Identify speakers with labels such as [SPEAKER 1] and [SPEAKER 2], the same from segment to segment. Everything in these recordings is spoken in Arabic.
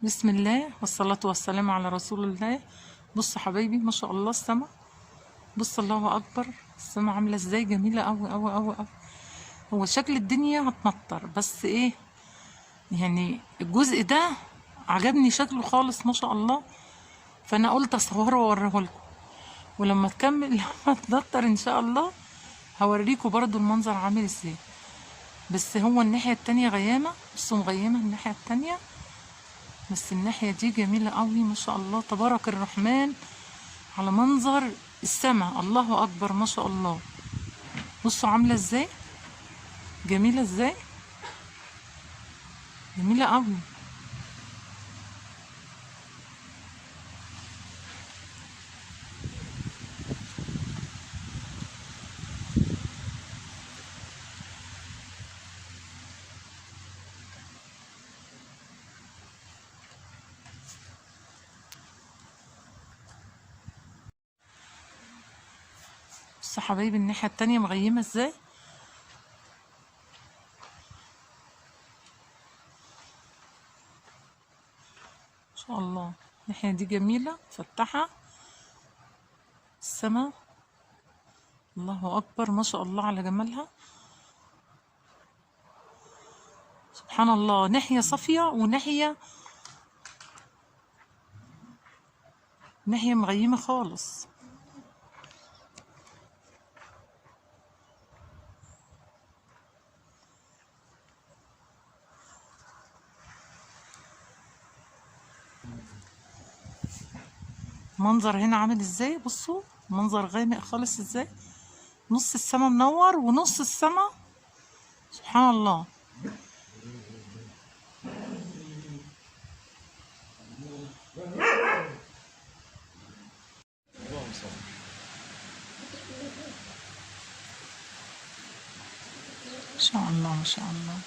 [SPEAKER 1] بسم الله والصلاة والسلام على رسول الله. بص حبايبي، ما شاء الله السما. بص، الله أكبر. السما عاملة ازاي، جميلة أوي أوي أوي أوي. هو شكل الدنيا هتمطر، بس ايه يعني، الجزء ده عجبني شكله خالص ما شاء الله، فأنا قلت أصوره وأوريه لكم. ولما تكمل لما تمطر إن شاء الله هوريكم برضو المنظر عامل ازاي. بس هو الناحية التانية غيامة، بصوا مغيمة الناحية التانية، بس الناحية دي جميلة قوي ما شاء الله تبارك الرحمن. على منظر السماء، الله أكبر ما شاء الله. بصوا عاملة ازاي، جميلة ازاي، جميلة قوي. بصوا حبايبي الناحية التانية مغيمة ازاي، ما شاء الله. الناحية دي جميلة مفتحة السماء، الله أكبر ما شاء الله على جمالها. سبحان الله، ناحية صافية وناحية مغيمة خالص. منظر هنا عامل ازاي، بصوا منظر غامق خالص ازاي، نص السما منور ونص السما، سبحان الله. ما شاء الله ما شاء الله.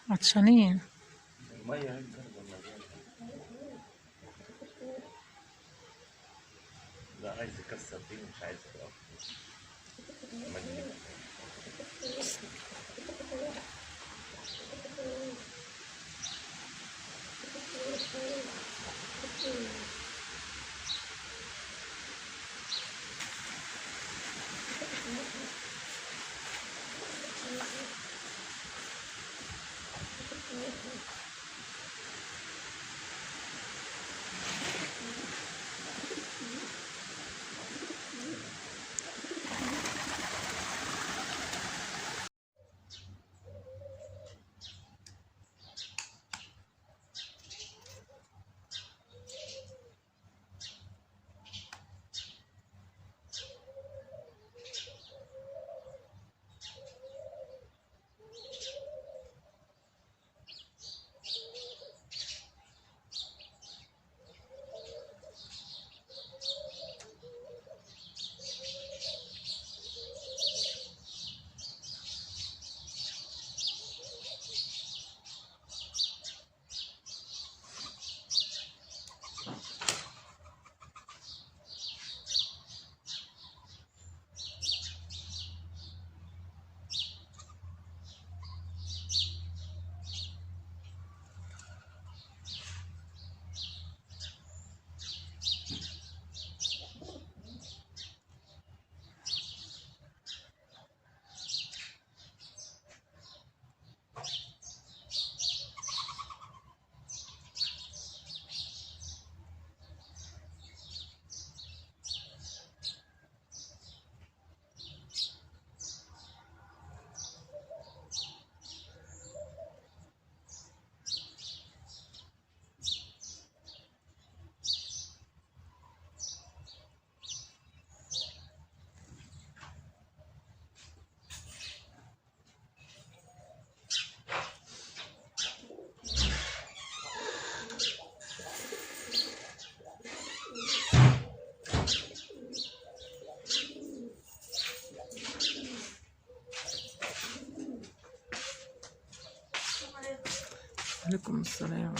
[SPEAKER 1] عطشانين.
[SPEAKER 2] المية هي الجردة المليانة. لا، عايز يكسر دي مش عايز يقف مليانة.
[SPEAKER 1] عليكم السلام.